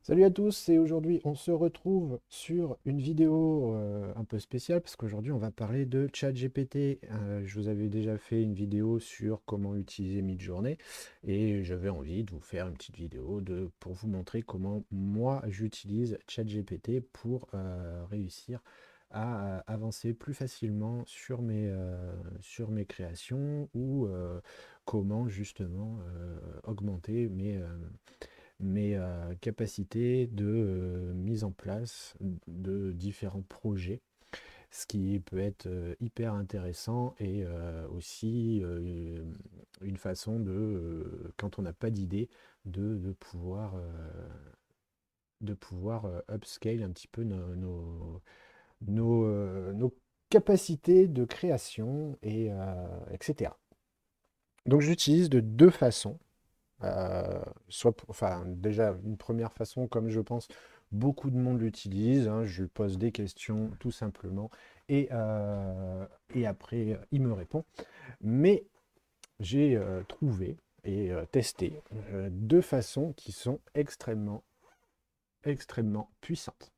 Salut à tous, et aujourd'hui on se retrouve sur une vidéo un peu spéciale parce qu'aujourd'hui on va parler de ChatGPT. Je vous avais déjà fait une vidéo sur comment utiliser Midjourney et j'avais envie de vous faire une petite vidéo pour vous montrer comment moi j'utilise ChatGPT pour réussir à avancer plus facilement sur mes créations ou comment justement augmenter mes capacités de mise en place de différents projets, ce qui peut être hyper intéressant et aussi une façon quand on n'a pas d'idée, de pouvoir upscale un petit peu nos capacités de création etc. Donc j'utilise de deux façons. Enfin, déjà, une première façon, comme je pense, beaucoup de monde l'utilise, hein, je lui pose des questions tout simplement, et après, il me répond. Mais j'ai trouvé et testé deux façons qui sont extrêmement puissantes.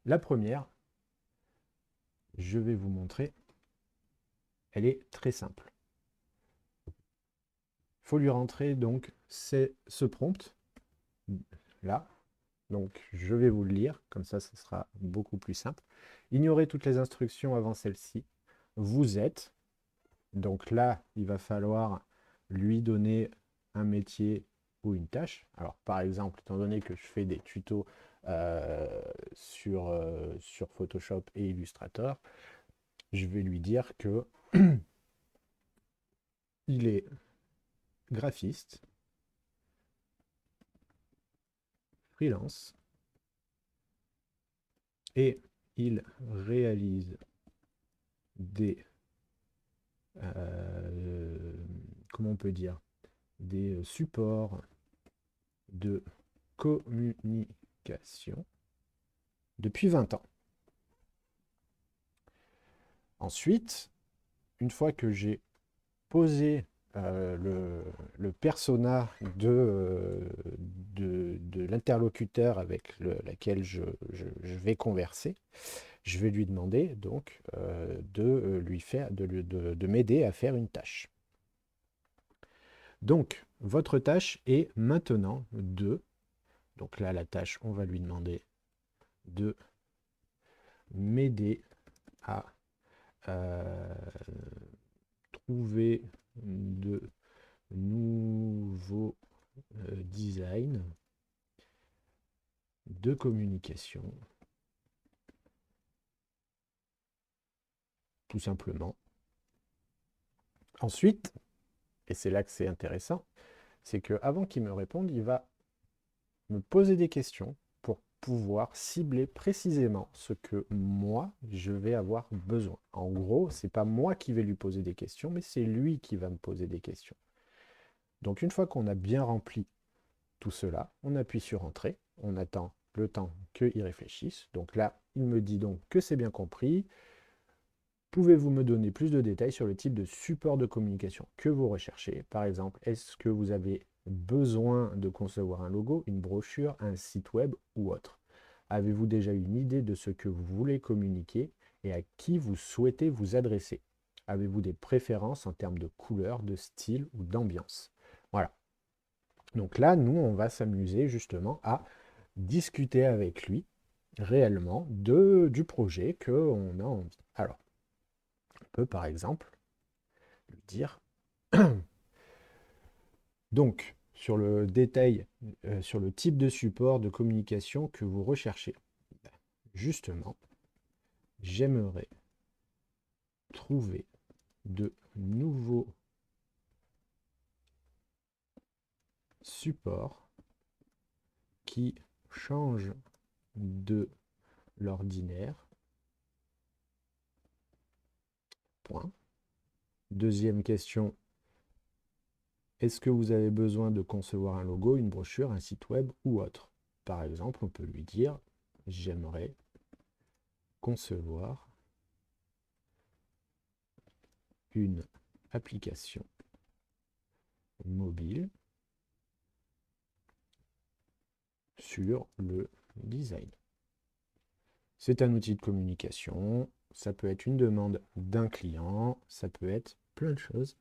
La première, je vais vous montrer, elle est très simple. Il faut lui rentrer donc ce prompt là. Donc, je vais vous le lire, comme ça, ce sera beaucoup plus simple. Ignorez toutes les instructions avant celle-ci. Vous êtes. Donc là, il va falloir lui donner un métier ou une tâche. Alors, par exemple, étant donné que je fais des tutos sur Photoshop et Illustrator, je vais lui dire que il est graphiste, freelance, et il réalise des comment on peut dire, des supports de communication depuis 20 ans. Ensuite, une fois que j'ai posé le persona de l'interlocuteur avec laquelle je vais converser, je vais lui demander donc de m'aider à faire une tâche. Donc, votre tâche est maintenant donc là, la tâche, on va lui demander de m'aider à euh, trouver de nouveaux designs de communication, tout simplement. Ensuite, et c'est là que c'est intéressant, c'est qu'avant qu'il me réponde, il va me poser des questions pour pouvoir cibler précisément ce que moi, je vais avoir besoin. En gros, c'est pas moi qui vais lui poser des questions, mais c'est lui qui va me poser des questions. Donc une fois qu'on a bien rempli tout cela, on appuie sur Entrée, on attend le temps qu'il réfléchisse. Donc là, il me dit donc que c'est bien compris. Pouvez-vous me donner plus de détails sur le type de support de communication que vous recherchez? Par exemple, est-ce que vous avez besoin de concevoir un logo, une brochure, un site web ou autre? Avez-vous déjà une idée de ce que vous voulez communiquer et à qui vous souhaitez vous adresser? Avez-vous des préférences en termes de couleur, de style ou d'ambiance? Voilà. Donc là, nous, on va s'amuser justement à discuter avec lui réellement du projet qu'on a envie. Alors, on peut par exemple lui dire, donc, sur le détail, sur le type de support de communication que vous recherchez. Justement, j'aimerais trouver de nouveaux supports qui changent de l'ordinaire. Point. Deuxième question, est-ce que vous avez besoin de concevoir un logo, une brochure, un site web ou autre? Par exemple, on peut lui dire, j'aimerais concevoir une application mobile sur le design. C'est un outil de communication, ça peut être une demande d'un client, ça peut être plein de choses.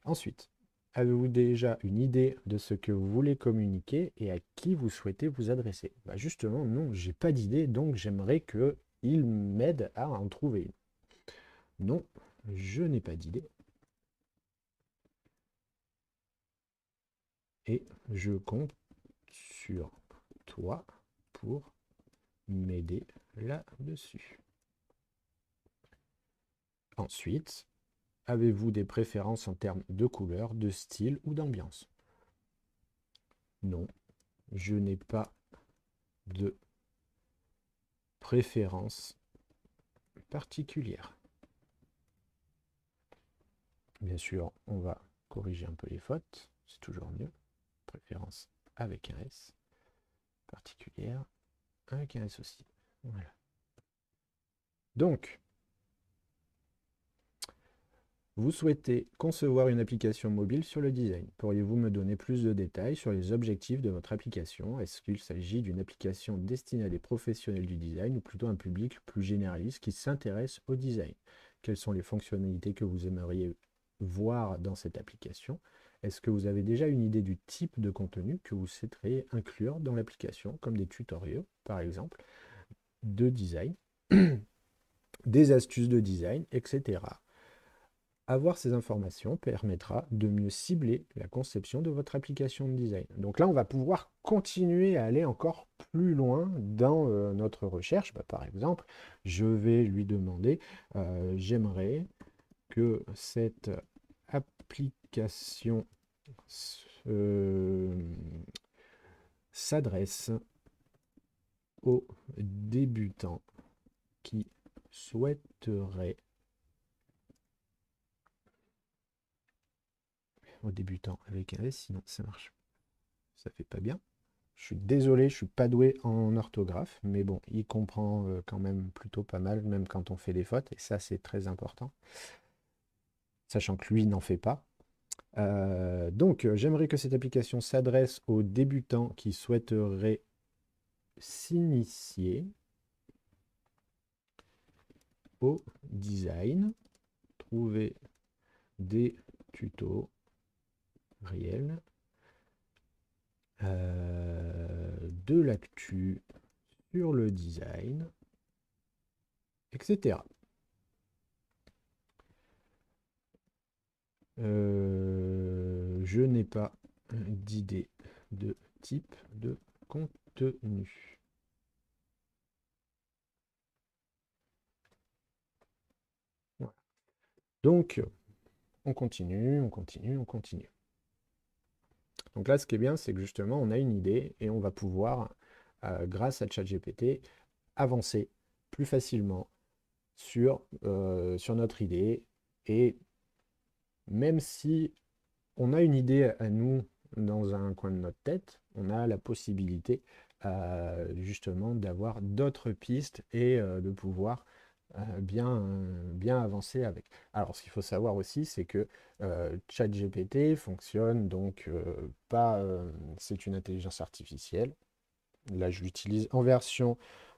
Ensuite, avez-vous déjà une idée de ce que vous voulez communiquer et à qui vous souhaitez vous adresser? Justement, non, j'ai pas d'idée, donc j'aimerais qu'il m'aide à en trouver une. Non, je n'ai pas d'idée. Et je compte sur toi pour m'aider là-dessus. Ensuite, avez-vous des préférences en termes de couleur, de style ou d'ambiance? Non, je n'ai pas de préférence particulière. Bien sûr, on va corriger un peu les fautes, c'est toujours mieux. Préférence avec un S, particulière avec un S aussi. Voilà. Donc, vous souhaitez concevoir une application mobile sur le design. Pourriez-vous me donner plus de détails sur les objectifs de votre application? Est-ce qu'il s'agit d'une application destinée à des professionnels du design ou plutôt un public plus généraliste qui s'intéresse au design? Quelles sont les fonctionnalités que vous aimeriez voir dans cette application? Est-ce que vous avez déjà une idée du type de contenu que vous souhaiteriez inclure dans l'application, comme des tutoriels par exemple, de design, des astuces de design, etc. Avoir ces informations permettra de mieux cibler la conception de votre application de design. Donc là, on va pouvoir continuer à aller encore plus loin dans notre recherche. Par exemple, je vais lui demander, j'aimerais que cette application s'adresse aux débutants qui souhaiteraient aux débutants avec un S, sinon ça marche. Ça fait pas bien. Je suis désolé, je suis pas doué en orthographe, mais bon, il comprend quand même plutôt pas mal, même quand on fait des fautes, et ça c'est très important, sachant que lui n'en fait pas. Donc, j'aimerais que cette application s'adresse aux débutants qui souhaiteraient s'initier au design, trouver des tutos réels, de l'actu sur le design, etc. Je n'ai pas d'idée de type de contenu. Voilà. Donc, on continue, on continue, on continue. Donc là, ce qui est bien, c'est que justement, on a une idée et on va pouvoir, grâce à ChatGPT, avancer plus facilement sur notre idée. Et même si on a une idée à nous dans un coin de notre tête, on a la possibilité justement d'avoir d'autres pistes et de pouvoir bien avancer avec. Alors, ce qu'il faut savoir aussi, c'est que ChatGPT fonctionne donc pas. C'est une intelligence artificielle. Là, je l'utilise en version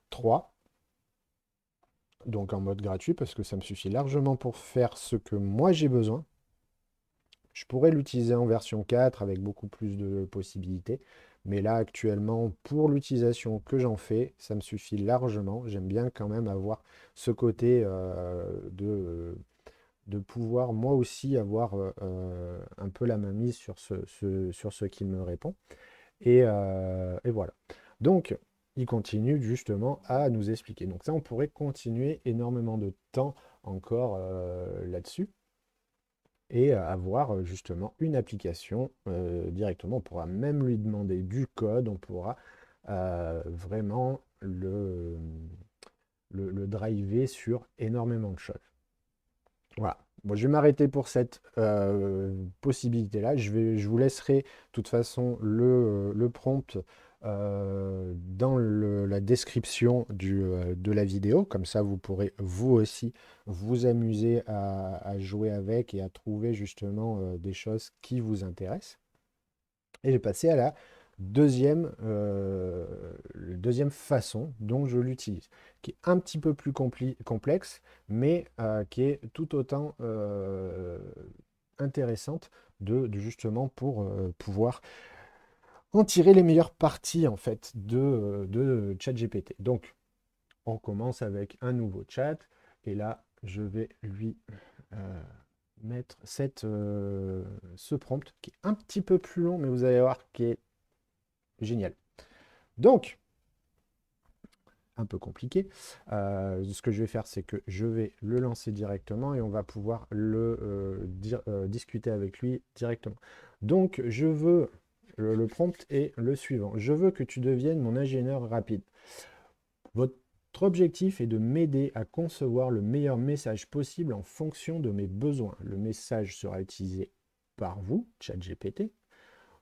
3, donc en mode gratuit, parce que ça me suffit largement pour faire ce que moi j'ai besoin. Je pourrais l'utiliser en version 4 avec beaucoup plus de possibilités. Mais là, actuellement, pour l'utilisation que j'en fais, ça me suffit largement. J'aime bien quand même avoir ce côté de pouvoir moi aussi avoir un peu la main mise sur ce qu'il me répond. Et voilà. Donc, il continue justement à nous expliquer. Donc ça, on pourrait continuer énormément de temps encore là-dessus et avoir justement une application directement. On pourra même lui demander du code, on pourra vraiment le driver sur énormément de choses. Voilà. Bon, je vais m'arrêter pour cette possibilité-là. Je vous laisserai de toute façon le prompt dans la description de la vidéo. Comme ça, vous pourrez vous aussi vous amuser à jouer avec et à trouver justement des choses qui vous intéressent. Et je vais passer à la deuxième façon dont je l'utilise, qui est un petit peu plus complexe, mais qui est tout autant intéressante justement pour pouvoir en tirer les meilleures parties en fait de ChatGPT. Donc, on commence avec un nouveau chat, et là, je vais lui mettre ce prompt qui est un petit peu plus long, mais vous allez voir qui est génial. Donc, un peu compliqué. Ce que je vais faire, c'est que je vais le lancer directement et on va pouvoir discuter avec lui directement. Donc, je veux, le prompt est le suivant. Je veux que tu deviennes mon ingénieur rapide. Votre objectif est de m'aider à concevoir le meilleur message possible en fonction de mes besoins. Le message sera utilisé par vous, ChatGPT.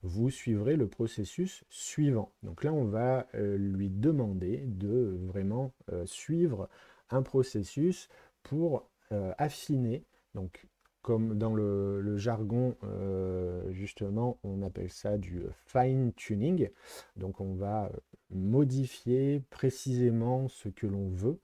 Vous suivrez le processus suivant. Donc là, on va lui demander de vraiment suivre un processus pour affiner. Donc, comme dans le jargon, justement, on appelle ça du fine-tuning. Donc, on va modifier précisément ce que l'on veut.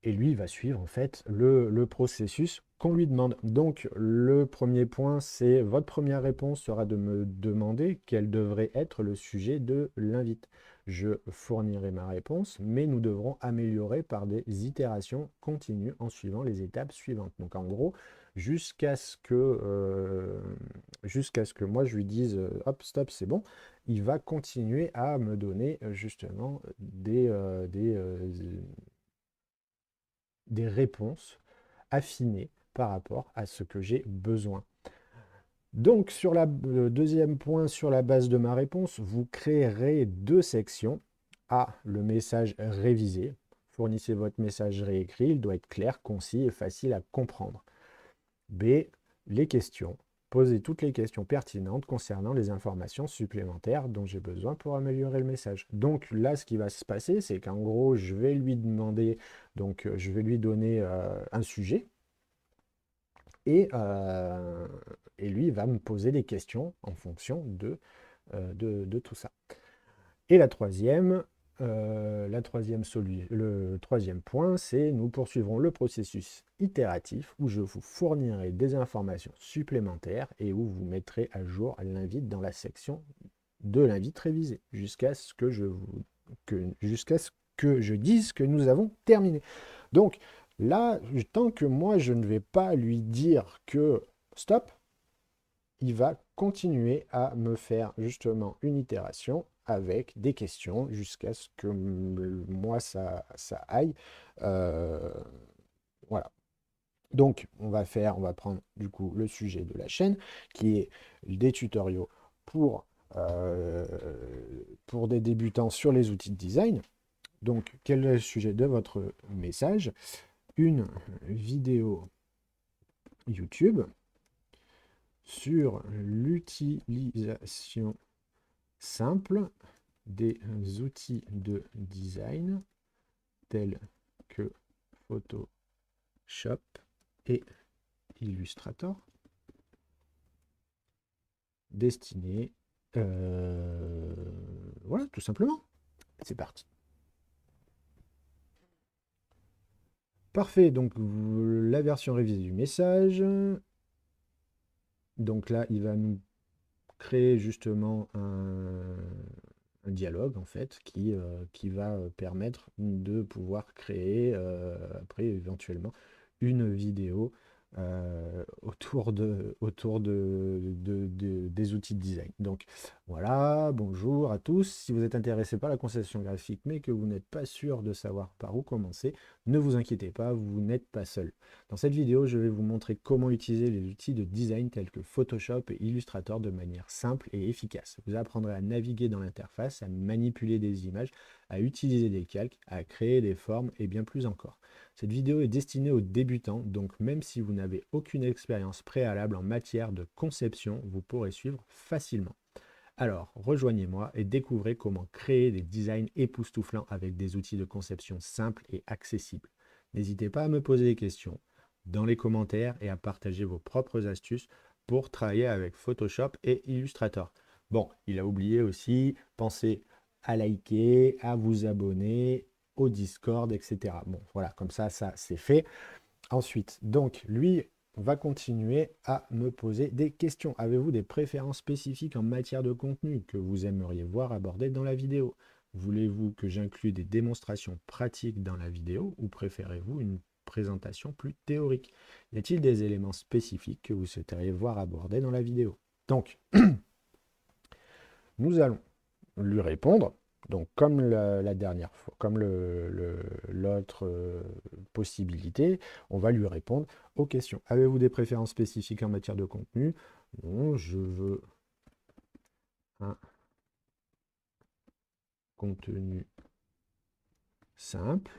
Et lui, il va suivre en fait le processus qu'on lui demande. Donc, le premier point, c'est votre première réponse sera de me demander quel devrait être le sujet de l'invite. Je fournirai ma réponse, mais nous devrons améliorer par des itérations continues en suivant les étapes suivantes. Donc, en gros, jusqu'à ce que moi je lui dise hop, stop, c'est bon, il va continuer à me donner justement des réponses affinées par rapport à ce que j'ai besoin. Donc, sur le deuxième point, sur la base de ma réponse, vous créerez deux sections. A, le message révisé. Fournissez votre message réécrit, il doit être clair, concis et facile à comprendre. B, les questions. Posez toutes les questions pertinentes concernant les informations supplémentaires dont j'ai besoin pour améliorer le message. Donc là, ce qui va se passer, c'est qu'en gros, je vais lui demander, donc je vais lui donner un sujet, et lui, il va me poser des questions en fonction de tout ça. Et le troisième point, c'est nous poursuivrons le processus itératif où je vous fournirai des informations supplémentaires et où vous mettrez à jour l'invite dans la section de l'invite révisé jusqu'à ce que je dise que nous avons terminé. Donc là, tant que moi je ne vais pas lui dire que stop, il va continuer à me faire justement une itération avec des questions jusqu'à ce que moi ça aille. Voilà. Donc on va prendre du coup le sujet de la chaîne qui est des tutoriaux pour des débutants sur les outils de design. Donc quel est le sujet de votre message? Une vidéo YouTube sur l'utilisation simple des outils de design tels que Photoshop et Illustrator, destinés, voilà, tout simplement. C'est parti. Parfait, donc la version révisée du message. Donc là, il va nous créer justement un dialogue en fait qui va permettre de pouvoir créer après éventuellement une vidéo autour des outils de design. Donc voilà, bonjour à tous. Si vous êtes intéressé par la conception graphique mais que vous n'êtes pas sûr de savoir par où commencer, ne vous inquiétez pas, vous n'êtes pas seul. Dans cette vidéo, je vais vous montrer comment utiliser les outils de design tels que Photoshop et Illustrator de manière simple et efficace. Vous apprendrez à naviguer dans l'interface, à manipuler des images, à utiliser des calques, à créer des formes et bien plus encore. Cette vidéo est destinée aux débutants, donc même si vous n'avez aucune expérience préalable en matière de conception, vous pourrez suivre facilement. Alors, rejoignez-moi et découvrez comment créer des designs époustouflants avec des outils de conception simples et accessibles. N'hésitez pas à me poser des questions dans les commentaires et à partager vos propres astuces pour travailler avec Photoshop et Illustrator. Bon, il a oublié aussi, pensez à liker, à vous abonner au Discord, etc. Bon, voilà, comme ça c'est fait. Ensuite, donc, lui va continuer à me poser des questions. Avez-vous des préférences spécifiques en matière de contenu que vous aimeriez voir abordées dans la vidéo? Voulez-vous que j'inclue des démonstrations pratiques dans la vidéo ou préférez-vous une présentation plus théorique? Y a-t-il des éléments spécifiques que vous souhaiteriez voir abordés dans la vidéo? Donc, nous allons lui répondre. Donc, comme la dernière fois, comme l'autre possibilité, on va lui répondre aux questions. Avez-vous des préférences spécifiques en matière de contenu? Non, je veux un contenu simple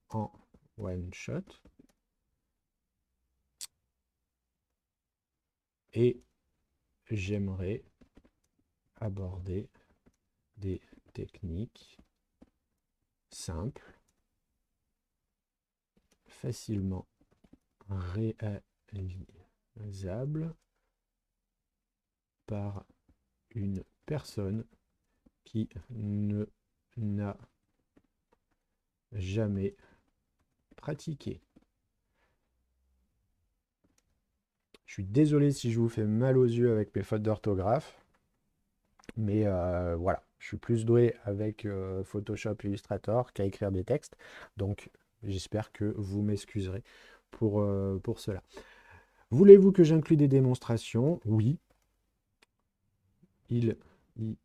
en one shot et j'aimerais aborder des techniques simples, facilement réalisables par une personne qui ne n'a jamais pratiqué. Je suis désolé si je vous fais mal aux yeux avec mes fautes d'orthographe, mais voilà, je suis plus doué avec Photoshop Illustrator qu'à écrire des textes, donc j'espère que vous m'excuserez pour cela. Voulez-vous que j'inclue des démonstrations? Oui. Il y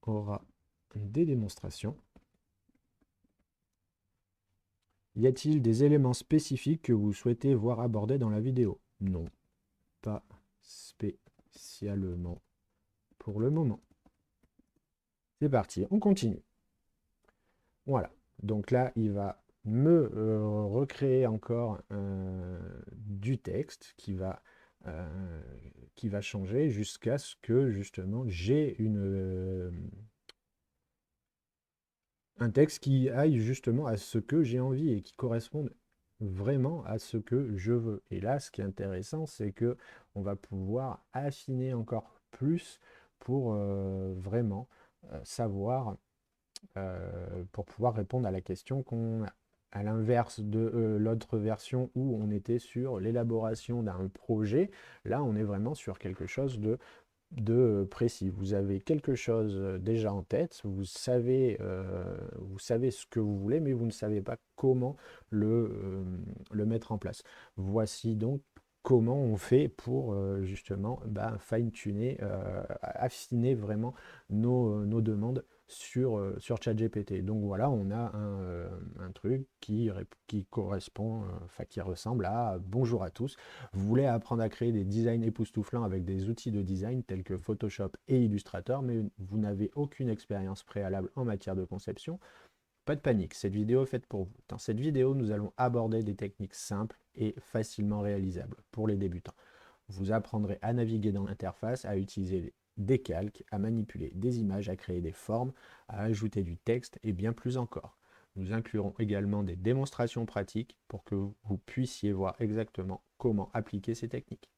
aura des démonstrations. Y a-t-il des éléments spécifiques que vous souhaitez voir abordés dans la vidéo? Non, pas spécialement pour le moment. C'est parti, on continue. Voilà, donc là, il va me recréer encore du texte qui va changer jusqu'à ce que, justement, j'ai un texte qui aille justement à ce que j'ai envie et qui corresponde vraiment à ce que je veux. Et là, ce qui est intéressant, c'est que on va pouvoir affiner encore plus pour vraiment savoir, pour pouvoir répondre à la question qu'on a. À l'inverse de l'autre version où on était sur l'élaboration d'un projet, là on est vraiment sur quelque chose de précis. Vous avez quelque chose déjà en tête, vous savez ce que vous voulez, mais vous ne savez pas comment le mettre en place. Voici donc comment on fait pour justement fine-tuner, affiner vraiment nos demandes sur ChatGPT. Donc voilà, on a un truc qui correspond, enfin qui ressemble à bonjour à tous. Vous voulez apprendre à créer des designs époustouflants avec des outils de design tels que Photoshop et Illustrator, mais vous n'avez aucune expérience préalable en matière de conception? Pas de panique, cette vidéo est faite pour vous. Dans cette vidéo, nous allons aborder des techniques simples et facilement réalisables pour les débutants. Vous apprendrez à naviguer dans l'interface, à utiliser des calques, à manipuler des images, à créer des formes, à ajouter du texte et bien plus encore. Nous inclurons également des démonstrations pratiques pour que vous puissiez voir exactement comment appliquer ces techniques.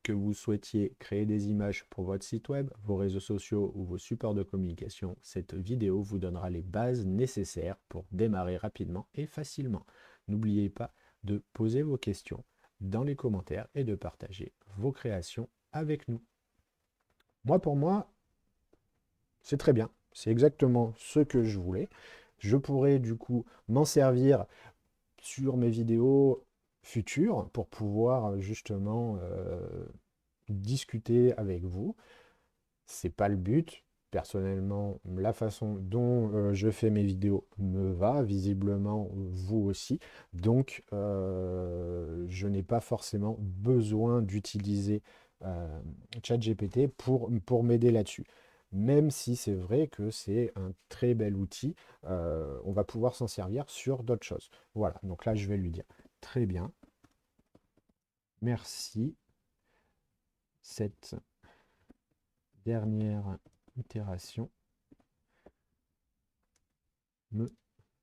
Que vous souhaitiez créer des images pour votre site web, vos réseaux sociaux ou vos supports de communication, cette vidéo vous donnera les bases nécessaires pour démarrer rapidement et facilement. N'oubliez pas de poser vos questions dans les commentaires et de partager vos créations avec nous. Pour moi, c'est très bien. C'est exactement ce que je voulais. Je pourrais du coup m'en servir sur mes vidéos futures pour pouvoir justement discuter avec vous. C'est pas le but. Personnellement, la façon dont je fais mes vidéos me va, visiblement vous aussi. Donc, je n'ai pas forcément besoin d'utiliser ChatGPT pour m'aider là-dessus. Même si c'est vrai que c'est un très bel outil, on va pouvoir s'en servir sur d'autres choses. Voilà, donc là, je vais lui dire très bien, merci. Cette dernière itération me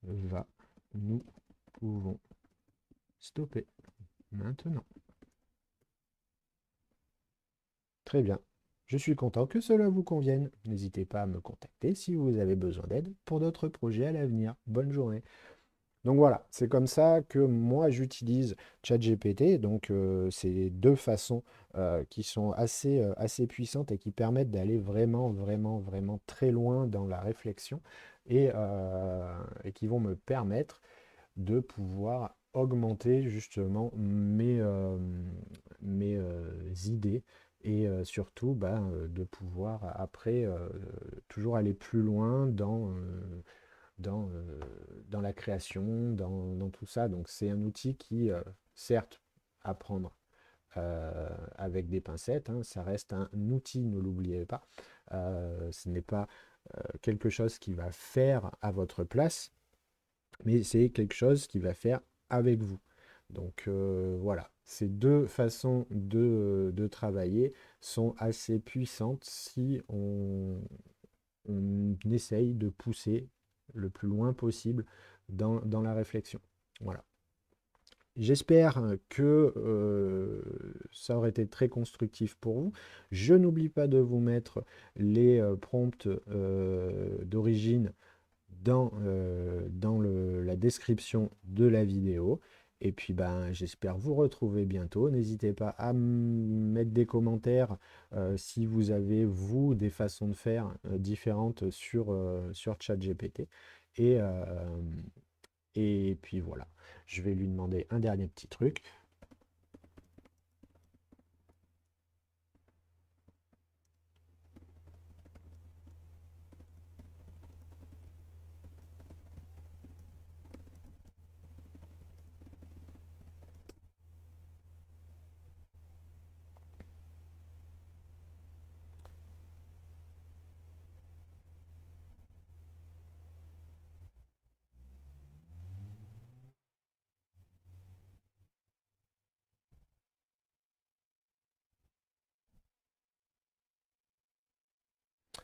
va. Nous pouvons stopper maintenant. Très bien. Je suis content que cela vous convienne. N'hésitez pas à me contacter si vous avez besoin d'aide pour d'autres projets à l'avenir. Bonne journée. Donc voilà, c'est comme ça que moi j'utilise ChatGPT. Donc c'est deux façons qui sont assez puissantes et qui permettent d'aller vraiment très loin dans la réflexion et qui vont me permettre de pouvoir augmenter justement mes idées et surtout de pouvoir après toujours aller plus loin dans, euh, dans la création, dans tout ça. Donc c'est un outil qui, certes, à prendre avec des pincettes, hein, ça reste un outil, ne l'oubliez pas. Ce n'est pas quelque chose qui va faire à votre place, mais c'est quelque chose qui va faire avec vous. Donc voilà, ces deux façons de travailler sont assez puissantes si on essaye de pousser le plus loin possible dans la réflexion. Voilà. J'espère que ça aurait été très constructif pour vous. Je n'oublie pas de vous mettre les prompts d'origine dans la description de la vidéo. Et puis ben, j'espère vous retrouver bientôt. N'hésitez pas à mettre des commentaires si vous avez, vous, des façons de faire différentes sur ChatGPT. Et, euh, et puis voilà, je vais lui demander un dernier petit truc.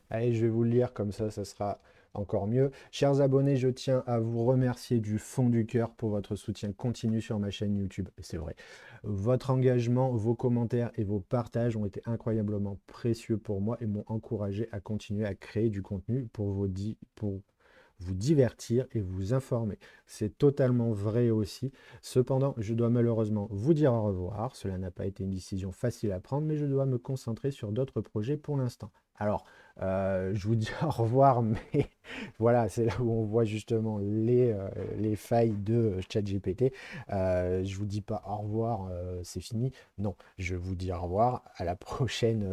Allez, je vais vous le lire comme ça sera encore mieux. Chers abonnés, je tiens à vous remercier du fond du cœur pour votre soutien continu sur ma chaîne YouTube. Et c'est vrai. Votre engagement, vos commentaires et vos partages ont été incroyablement précieux pour moi et m'ont encouragé à continuer à créer du contenu pour vous divertir et vous informer. C'est totalement vrai aussi. Cependant, je dois malheureusement vous dire au revoir. Cela n'a pas été une décision facile à prendre, mais je dois me concentrer sur d'autres projets pour l'instant. Alors, je vous dis au revoir, mais voilà, c'est là où on voit justement les failles de ChatGPT. Je vous dis pas au revoir, c'est fini. Non, je vous dis au revoir à la prochaine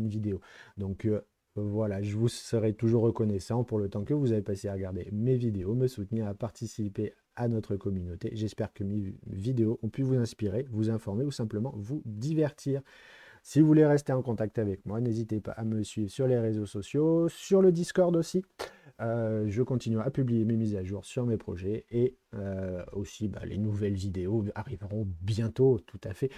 vidéo. Donc, voilà, je vous serai toujours reconnaissant pour le temps que vous avez passé à regarder mes vidéos, me soutenir, à participer à notre communauté. J'espère que mes vidéos ont pu vous inspirer, vous informer ou simplement vous divertir. Si vous voulez rester en contact avec moi, n'hésitez pas à me suivre sur les réseaux sociaux, sur le Discord aussi. Je continue à publier mes mises à jour sur mes projets et aussi les nouvelles vidéos arriveront bientôt, tout à fait.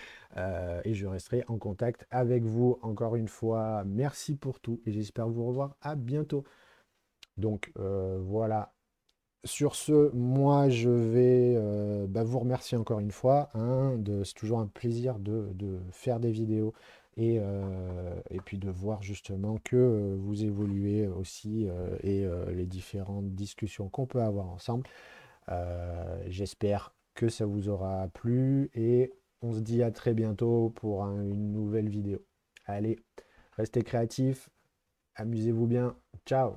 Et je resterai en contact avec vous. Encore une fois, merci pour tout et j'espère vous revoir à bientôt. Donc voilà. Sur ce, moi je vais vous remercier encore une fois, hein, c'est toujours un plaisir de faire des vidéos et puis de voir justement que vous évoluez aussi les différentes discussions qu'on peut avoir ensemble. J'espère que ça vous aura plu et on se dit à très bientôt pour une nouvelle vidéo. Allez, restez créatifs, amusez-vous bien, ciao!